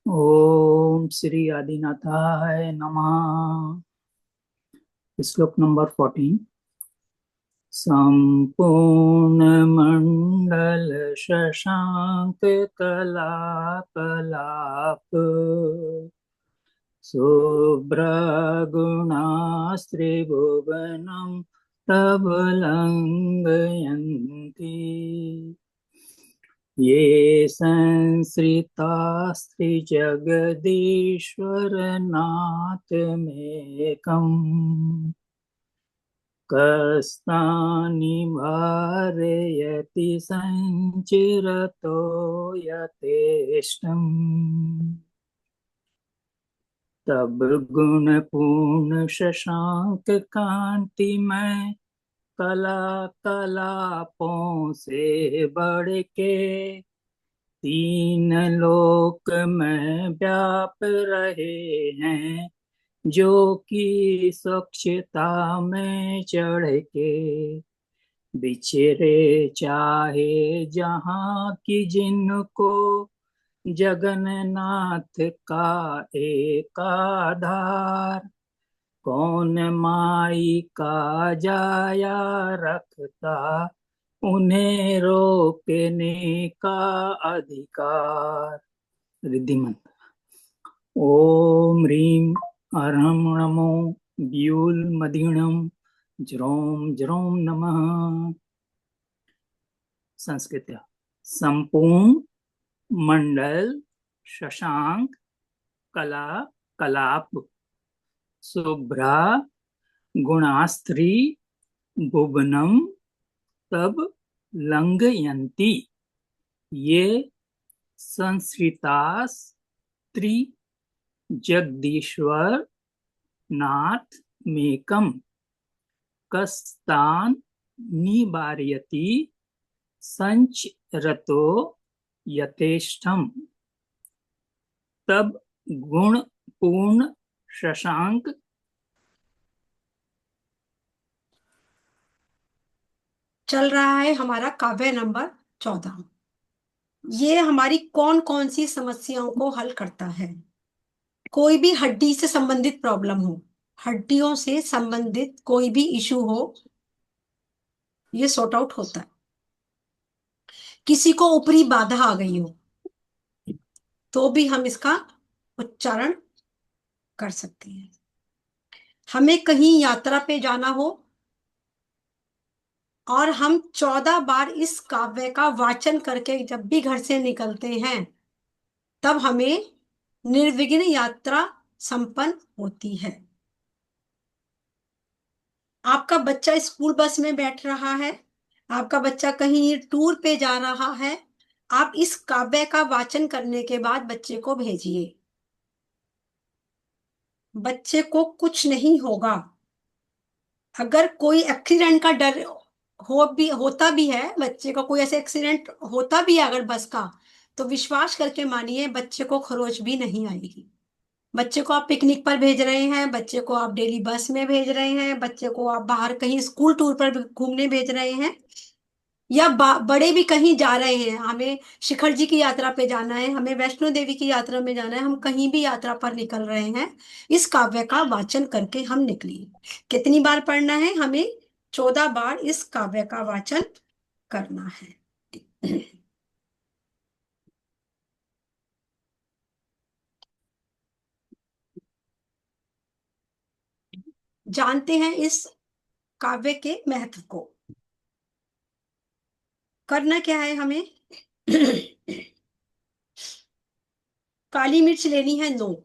ओम श्री आदिनाथाय नमः। श्लोक नंबर 14। संपूर्ण मंडल शशांक कलाप शुभ्रगुणास्त्रिभुवनं तव लंघयन्ति ये संश्रितास्त्रिजगदीश्वरनाथमेकम् कस्तानि वारयति संचिरतो यथेष्टम् तब गुण पूर्ण शशांक कांतिमय कला कलापों से बढ़ के तीन लोक में व्याप रहे हैं जो कि स्वच्छता में चढ़ के बिछरे चाहे जहाँ की जिनको जगन्नाथ का एक आधार कौन माई का जाया रखता उन्हें रोकने का अधिकार। रिद्धि मंत्र। ओम ह्रीं अरहं नमो व्यूल मदीणम ज्रोम ज्रोम नमः। संस्कृत। संपूर्ण मंडल शशांक कला कलाप शुभ्रा गुणास्त्री भुवनम तब लंघयन्ति ये संस्कृतास्त्री जगदीश्वर नाथ मेकम कस्तान निवारयति संचरतो यथेष्टम तब गुण पूर्ण शशांक। चल रहा है हमारा काव्य नंबर 14। ये हमारी कौन कौन सी समस्याओं को हल करता है। कोई भी हड्डी से संबंधित प्रॉब्लम हो, हड्डियों से संबंधित कोई भी इशू हो, ये सॉर्ट आउट होता है। किसी को ऊपरी बाधा आ गई हो तो भी हम इसका उच्चारण कर सकते हैं। हमें कहीं यात्रा पे जाना हो और हम 14 बार इस काव्य का वाचन करके जब भी घर से निकलते हैं तब हमें निर्विघ्न यात्रा संपन्न होती है। आपका बच्चा स्कूल बस में बैठ रहा है, आपका बच्चा कहीं टूर पे जा रहा है, आप इस काव्य का वाचन करने के बाद बच्चे को भेजिए। बच्चे को कुछ नहीं होगा। अगर कोई एक्सीडेंट का डर होता भी है, बच्चे का कोई ऐसे एक्सीडेंट होता भी है अगर बस का, तो विश्वास करके मानिए बच्चे को खरोच भी नहीं आएगी। बच्चे को आप पिकनिक पर भेज रहे हैं, बच्चे को आप डेली बस में भेज रहे हैं, बच्चे को आप बाहर कहीं स्कूल टूर पर घूमने भेज रहे हैं, या बड़े भी कहीं जा रहे हैं, हमें शिखर जी की यात्रा पे जाना है, हमें वैष्णो देवी की यात्रा में जाना है, हम कहीं भी यात्रा पर निकल रहे हैं, इस काव्य का वाचन करके हम निकलिए। कितनी बार पढ़ना है हमें? 14 बार इस काव्य का वाचन करना है। जानते हैं इस काव्य के महत्व को। करना क्या है हमें? काली मिर्च लेनी है 9।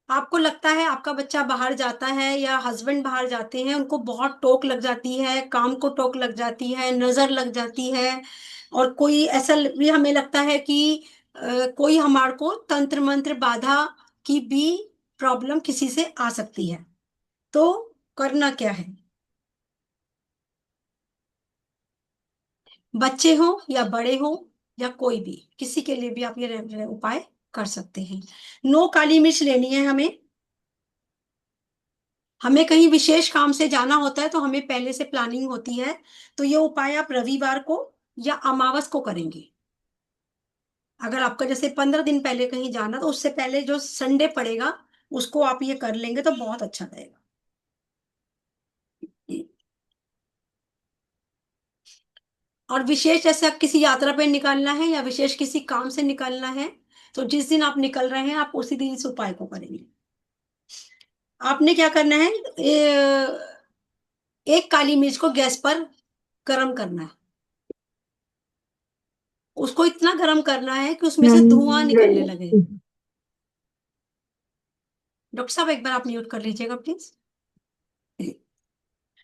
आपको लगता है आपका बच्चा बाहर जाता है या हस्बैंड बाहर जाते हैं, उनको बहुत टोक लग जाती है, काम को टोक लग जाती है, नजर लग जाती है, और कोई ऐसा भी हमें लगता है कि कोई हमारे को तंत्र मंत्र बाधा की भी प्रॉब्लम किसी से आ सकती है। तो करना क्या है? बच्चे हो या बड़े हो या कोई भी, किसी के लिए भी आप ये उपाय कर सकते हैं। 9 काली मिर्च लेनी है हमें। हमें कहीं विशेष काम से जाना होता है तो हमें पहले से प्लानिंग होती है, तो ये उपाय आप रविवार को या अमावस को करेंगे। अगर आपका जैसे 15 दिन पहले कहीं जाना, तो उससे पहले जो संडे पड़ेगा उसको आप ये कर लेंगे तो बहुत अच्छा रहेगा। और विशेष जैसे आप किसी यात्रा पे निकलना है या विशेष किसी काम से निकलना है, तो जिस दिन आप निकल रहे हैं आप उसी दिन इस उपाय को करेंगे। आपने क्या करना है, एक काली मिर्च को गैस पर गरम करना है। उसको इतना गरम करना है कि उसमें से धुआं निकलने लगे। डॉक्टर साहब एक बार आप म्यूट कर लीजिएगा प्लीज।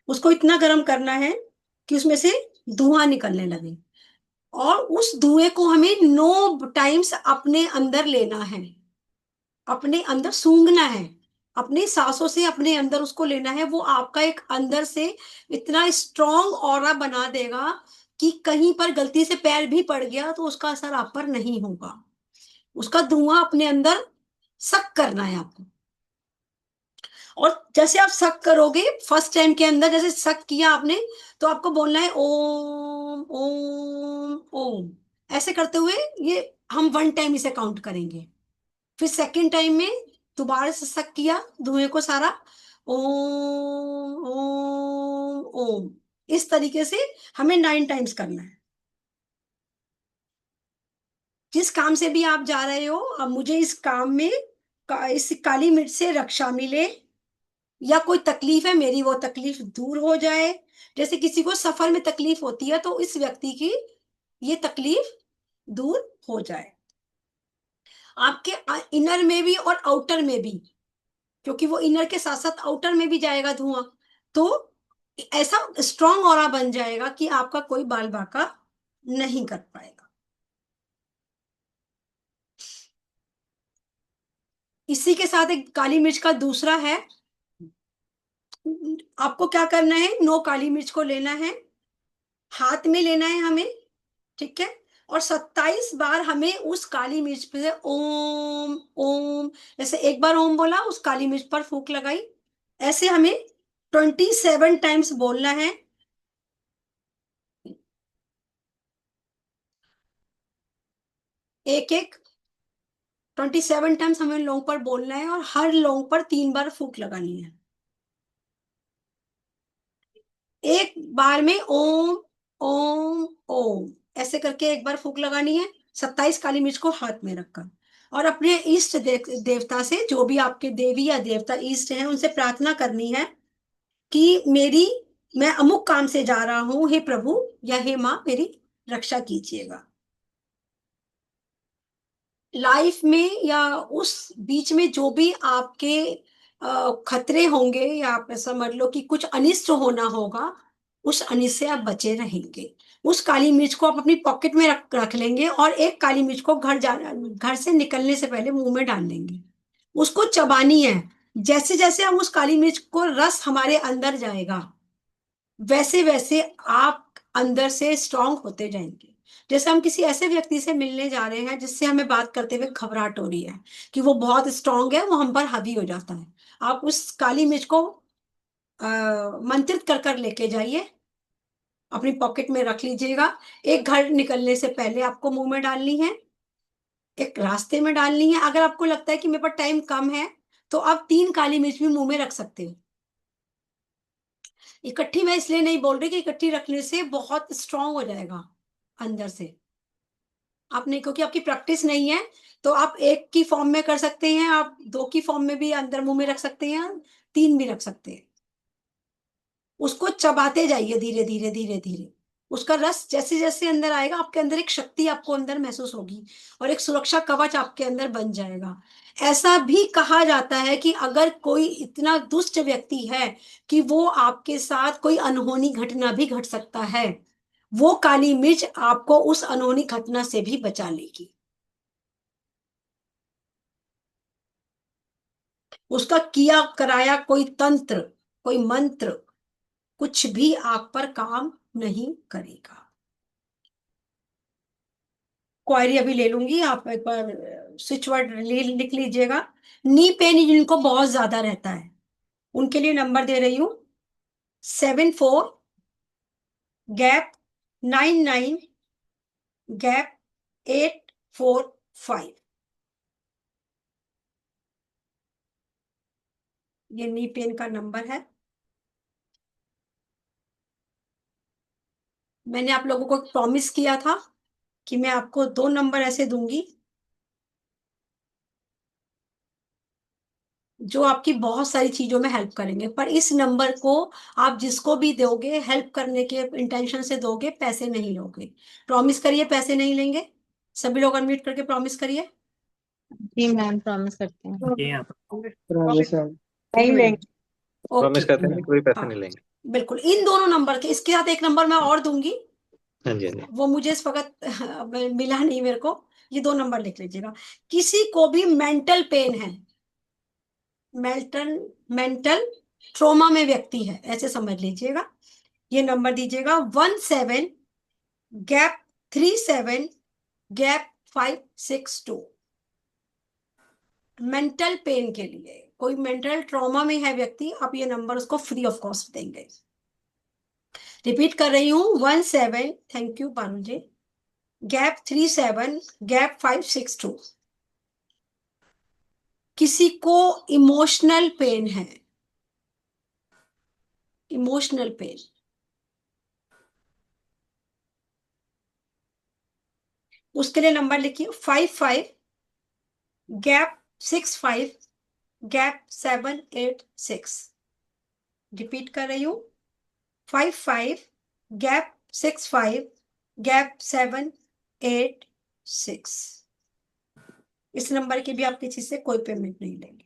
उसको इतना गरम करना है कि उसमें से धुआं निकलने लगे, और उस धुएं को हमें 9 टाइम्स अपने अंदर लेना है, अपने अंदर सूंघना है, अपनी सांसों से अपने अंदर उसको लेना है। वो आपका एक अंदर से इतना स्ट्रॉन्ग ऑरा बना देगा कि कहीं पर गलती से पैर भी पड़ गया तो उसका असर आप पर नहीं होगा। उसका धुआं अपने अंदर सक करना है आपको। और जैसे आप सक करोगे, फर्स्ट टाइम के अंदर जैसे सक किया आपने, तो आपको बोलना है ओम ओम ओम। ऐसे करते हुए ये हम 1 टाइम इसे काउंट करेंगे। फिर सेकंड टाइम में दोबारा से सक किया धुएं को सारा, ओम ओम ओम। इस तरीके से हमें 9 टाइम्स करना है। जिस काम से भी आप जा रहे हो, अब मुझे इस काम में इस काली मिर्च से रक्षा मिले, या कोई तकलीफ है मेरी वो तकलीफ दूर हो जाए। जैसे किसी को सफर में तकलीफ होती है तो इस व्यक्ति की ये तकलीफ दूर हो जाए, आपके इनर में भी और आउटर में भी, क्योंकि वो इनर के साथ साथ आउटर में भी जाएगा धुआं। तो ऐसा स्ट्रांग ऑरा बन जाएगा कि आपका कोई बाल बाका नहीं कर पाएगा। इसी के साथ एक काली मिर्च का दूसरा है। आपको क्या करना है, 9 काली मिर्च को लेना है, हाथ में लेना है हमें, ठीक है। और 27 बार हमें उस काली मिर्च पे ओम ओम, जैसे एक बार ओम बोला उस काली मिर्च पर फूंक लगाई, ऐसे हमें 27 टाइम्स बोलना है। एक एक 27 टाइम्स हमें लौंग पर बोलना है, और हर लौंग पर 3 बार फूंक लगानी है। एक बार में ओम ओम ओम ऐसे करके एक बार फूंक लगानी है, 27 काली मिर्च को हाथ में रखकर। और अपने इष्ट देवता से, जो भी आपके देवी या देवता इष्ट हैं, उनसे प्रार्थना करनी है कि मेरी, मैं अमुक काम से जा रहा हूं, हे प्रभु या हे माँ मेरी रक्षा कीजिएगा। लाइफ में या उस बीच में जो भी आपके खतरे होंगे, या आप ऐसा समझ लो कि कुछ अनिष्ट होना होगा, उस अनिष्ट से आप बचे रहेंगे। उस काली मिर्च को आप अपनी पॉकेट में रख लेंगे, और एक काली मिर्च को घर से निकलने से पहले मुंह में डाल लेंगे। उसको चबानी है। जैसे जैसे हम उस काली मिर्च को रस हमारे अंदर जाएगा, वैसे वैसे आप अंदर से स्ट्रांग होते जाएंगे। जैसे हम किसी ऐसे व्यक्ति से मिलने जा रहे हैं जिससे हमें बात करते हुए घबराहट हो रही है कि वो बहुत स्ट्रांग है, वो हम पर हावी हो जाता है, आप उस काली मिर्च को मंत्रित कर कर लेके जाइए, अपनी पॉकेट में रख लीजिएगा। एक घर निकलने से पहले आपको मुंह में डालनी है, एक रास्ते में डालनी है। अगर आपको लगता है कि मेरे पास टाइम कम है, तो आप 3 काली मिर्च भी मुंह में रख सकते हो। इकट्ठी मैं इसलिए नहीं बोल रही कि इकट्ठी रखने से बहुत स्ट्रांग हो जाएगा अंदर से। आप नहीं, क्योंकि आपकी प्रैक्टिस नहीं है, तो आप एक की फॉर्म में कर सकते हैं, आप दो की फॉर्म में भी अंदर मुंह में रख सकते हैं, 3 भी रख सकते हैं। उसको चबाते जाइए धीरे धीरे धीरे धीरे। उसका रस जैसे जैसे अंदर आएगा, आपके अंदर एक शक्ति आपको अंदर महसूस होगी, और एक सुरक्षा कवच आपके अंदर बन जाएगा। ऐसा भी कहा जाता है कि अगर कोई इतना दुष्ट व्यक्ति है कि वो आपके साथ कोई अनहोनी घटना भी घट सकता है, वो काली मिर्च आपको उस अनहोनी घटना से भी बचा लेगी। उसका किया कराया कोई तंत्र, कोई मंत्र, कुछ भी आप पर काम नहीं करेगा। क्वायरी अभी ले लूंगी, आप एक बार स्विच वर्ड लिख लीजिएगा। नी पेन जिनको बहुत ज्यादा रहता है, उनके लिए नंबर दे रही हूँ, 74 गैप 99 गैप 845। ये नी पेन का नंबर है। मैंने आप लोगों को प्रॉमिस किया था कि मैं आपको 2 नंबर ऐसे दूंगी जो आपकी बहुत सारी चीजों में हेल्प करेंगे, पर इस नंबर को आप जिसको भी दोगे हेल्प करने के इंटेंशन से दोगे, पैसे नहीं लोगे। प्रॉमिस करिए पैसे नहीं लेंगे। सभी लोग अनम्यूट करके प्रॉमिस करिए। जी मैम, प्रॉमिस करते हैं। जी हाँ। प्रॉमिस है। नहीं लेंगे। ओके, प्रॉमिस करते हैं कोई पैसे हाँ नहीं लेंगे। बिल्कुल। इन दोनों नंबर के, इसके साथ एक नंबर मैं और दूंगी, हाँ जी, हाँ जी। वो मुझे इस वक्त मिला नहीं मेरे को। ये 2 नंबर लिख लीजिएगा। किसी को भी मेंटल पेन है, मेंटल मेंटल ट्रोमा में व्यक्ति है, ऐसे समझ लीजिएगा। ये नंबर दीजिएगा 17 गैप 37 गैप 562। मेंटल पेन के लिए, कोई मेंटल ट्रॉमा में है व्यक्ति, आप ये नंबर उसको फ्री ऑफ कॉस्ट देंगे। रिपीट कर रही हूँ, 17, thank you Banu ji, gap 37 gap 562। किसी को इमोशनल पेन है, इमोशनल पेन, उसके लिए नंबर लिखिए 55 गैप 65 गैप 786। रिपीट कर रही हूँ, 55 गैप 65 गैप 786। इस नंबर की भी आप किसी से कोई पेमेंट नहीं लेंगे।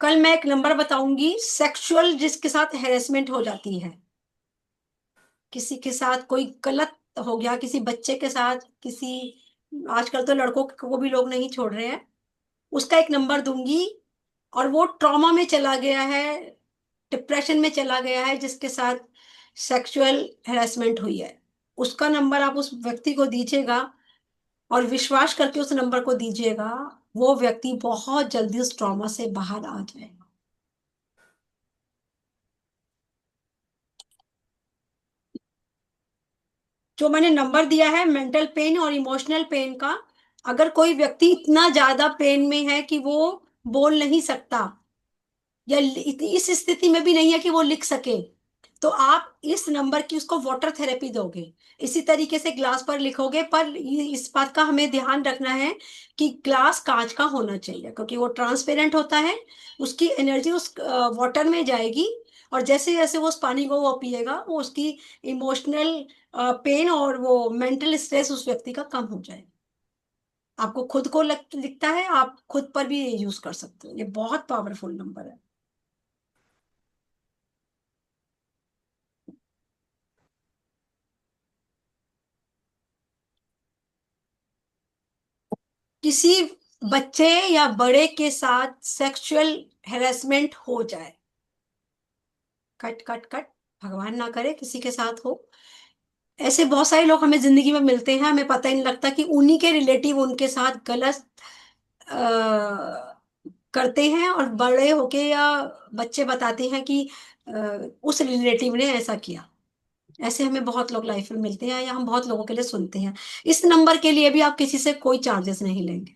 कल मैं एक नंबर बताऊंगी सेक्सुअल, जिसके साथ हैरेसमेंट हो जाती है, किसी के साथ कोई गलत हो गया, किसी बच्चे के साथ, किसी, आजकल तो लड़कों को भी लोग नहीं छोड़ रहे हैं, उसका एक नंबर दूंगी। और वो ट्रॉमा में चला गया है, डिप्रेशन में चला गया है, जिसके साथ सेक्सुअल हैरेसमेंट हुई है, उसका नंबर आप उस व्यक्ति को दीजिएगा और विश्वास करके उस नंबर को दीजिएगा। वो व्यक्ति बहुत जल्दी उस ट्रॉमा से बाहर आ जाएगा। जो मैंने नंबर दिया है मेंटल पेन और इमोशनल पेन का, अगर कोई व्यक्ति इतना ज्यादा पेन में है कि वो बोल नहीं सकता, या इस स्थिति में भी नहीं है कि वो लिख सके, तो आप इस नंबर की उसको वाटर थेरेपी दोगे। इसी तरीके से ग्लास पर लिखोगे, पर इस बात का हमें ध्यान रखना है कि ग्लास कांच का होना चाहिए, क्योंकि वो ट्रांसपेरेंट होता है, उसकी एनर्जी उस वाटर में जाएगी, और जैसे जैसे वो उस पानी को वो पिएगा, वो उसकी इमोशनल पेन और वो मेंटल स्ट्रेस उस व्यक्ति का कम हो जाएगा। आपको खुद को लिखता है, आप खुद पर भी यूज कर सकते हो, ये बहुत पावरफुल नंबर है। किसी बच्चे या बड़े के साथ सेक्सुअल हेरासमेंट हो जाए, कट कट कट, भगवान ना करे किसी के साथ हो, ऐसे बहुत सारे लोग हमें जिंदगी में मिलते हैं, हमें पता ही नहीं लगता कि उन्हीं के रिलेटिव उनके साथ गलत करते हैं, और बड़े होके या बच्चे बताते हैं कि उस रिलेटिव ने ऐसा किया। ऐसे हमें बहुत लोग लाइफ में मिलते हैं, या हम बहुत लोगों के लिए सुनते हैं। इस नंबर के लिए भी आप किसी से कोई चार्जेस नहीं लेंगे।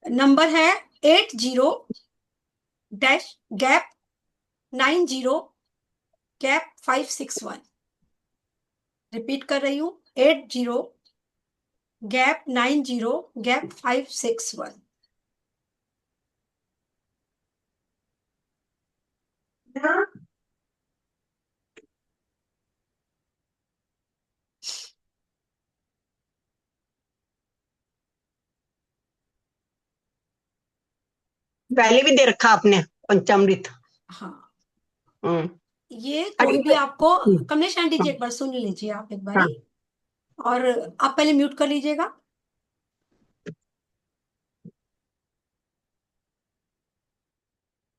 नंबर है 80 गैप 90 गैप 561। रिपीट कर रही हूँ, 80 गैप 90 गैप 561। पहले भी दे रखा आपने पंचामृत। हाँ, हम्म। ये कोई भी आपको, कमलेश आंटी जी एक बार सुन लीजिए आप एक बारी, हाँ। और आप पहले म्यूट कर लीजिएगा।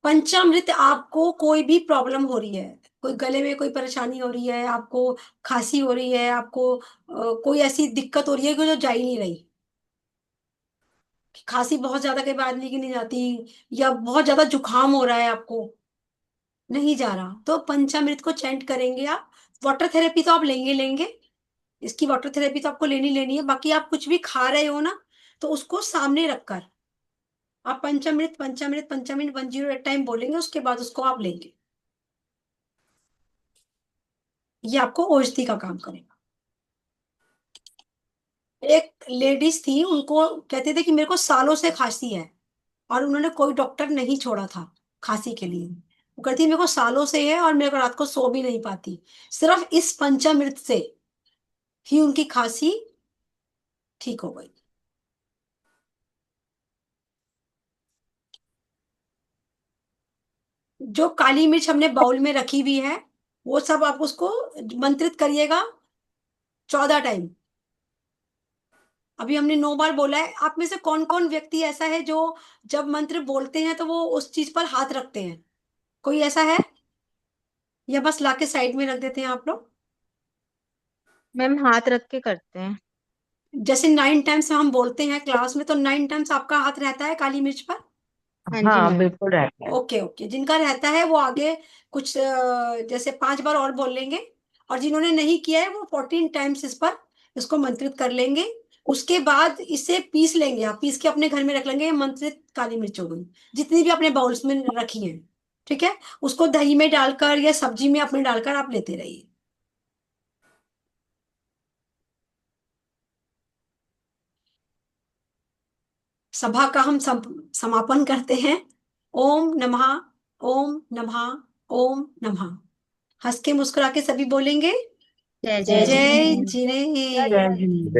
पंचामृत, आपको कोई भी प्रॉब्लम हो रही है, कोई गले में कोई परेशानी हो रही है, आपको खांसी हो रही है, आपको कोई ऐसी दिक्कत हो रही है कि जो जा ही नहीं रही, खांसी बहुत ज्यादा के बाद नहीं जाती, या बहुत ज्यादा जुकाम हो रहा है आपको, नहीं जा रहा, तो पंचामृत को चैंट करेंगे आप। वाटर थेरेपी तो आप लेंगे, इसकी वाटर थेरेपी तो आपको लेनी है। बाकी आप कुछ भी खा रहे हो ना, तो उसको सामने रखकर आप पंचामृत पंचामृत पंचामृत 108 टाइम बोलेंगे, उसके बाद उसको आप लेंगे। ये आपको औषधि का काम करेगा। एक लेडीज थी, उनको कहते थे कि मेरे को सालों से खांसी है, और उन्होंने कोई डॉक्टर नहीं छोड़ा था खांसी के लिए। वो कहती मेरे को सालों से है और मेरे को रात को सो भी नहीं पाती, सिर्फ इस पंचामृत से ही उनकी खांसी ठीक हो गई। जो काली मिर्च हमने बाउल में रखी हुई है, वो सब आप उसको मंत्रित करिएगा 14 टाइम। अभी हमने 9 बार बोला है। आप में से कौन कौन व्यक्ति ऐसा है जो जब मंत्र बोलते हैं तो वो उस चीज पर हाथ रखते हैं? कोई ऐसा है, या बस लाके साइड में रख देते हैं आप लोग? मैम हाथ रख के करते हैं। जैसे 9 टाइम्स हम बोलते हैं क्लास में, तो 9 टाइम्स आपका हाथ रहता है काली मिर्च पर? हाँ जी हाँ मैम। बिल्कुल रहता है। ओके ओके, जिनका रहता है वो आगे कुछ जैसे 5 बार और बोल लेंगे, और जिन्होंने नहीं किया है वो 14 टाइम्स इस पर इसको मंत्रित कर लेंगे। उसके बाद इसे पीस लेंगे, आप पीस के अपने घर में रख लेंगे। ये मंत्रित काली मिर्च हो गई, जितनी भी अपने बाउल्स में रखी है, ठीक है। उसको दही में डालकर या सब्जी में अपने डालकर आप लेते रहिए। सभा का हम समापन करते हैं। ओम नमः, ओम नमः, ओम नमः। हंस के मुस्कुरा के सभी बोलेंगे जय जय जय जिनेन्द्र। जय हिंद।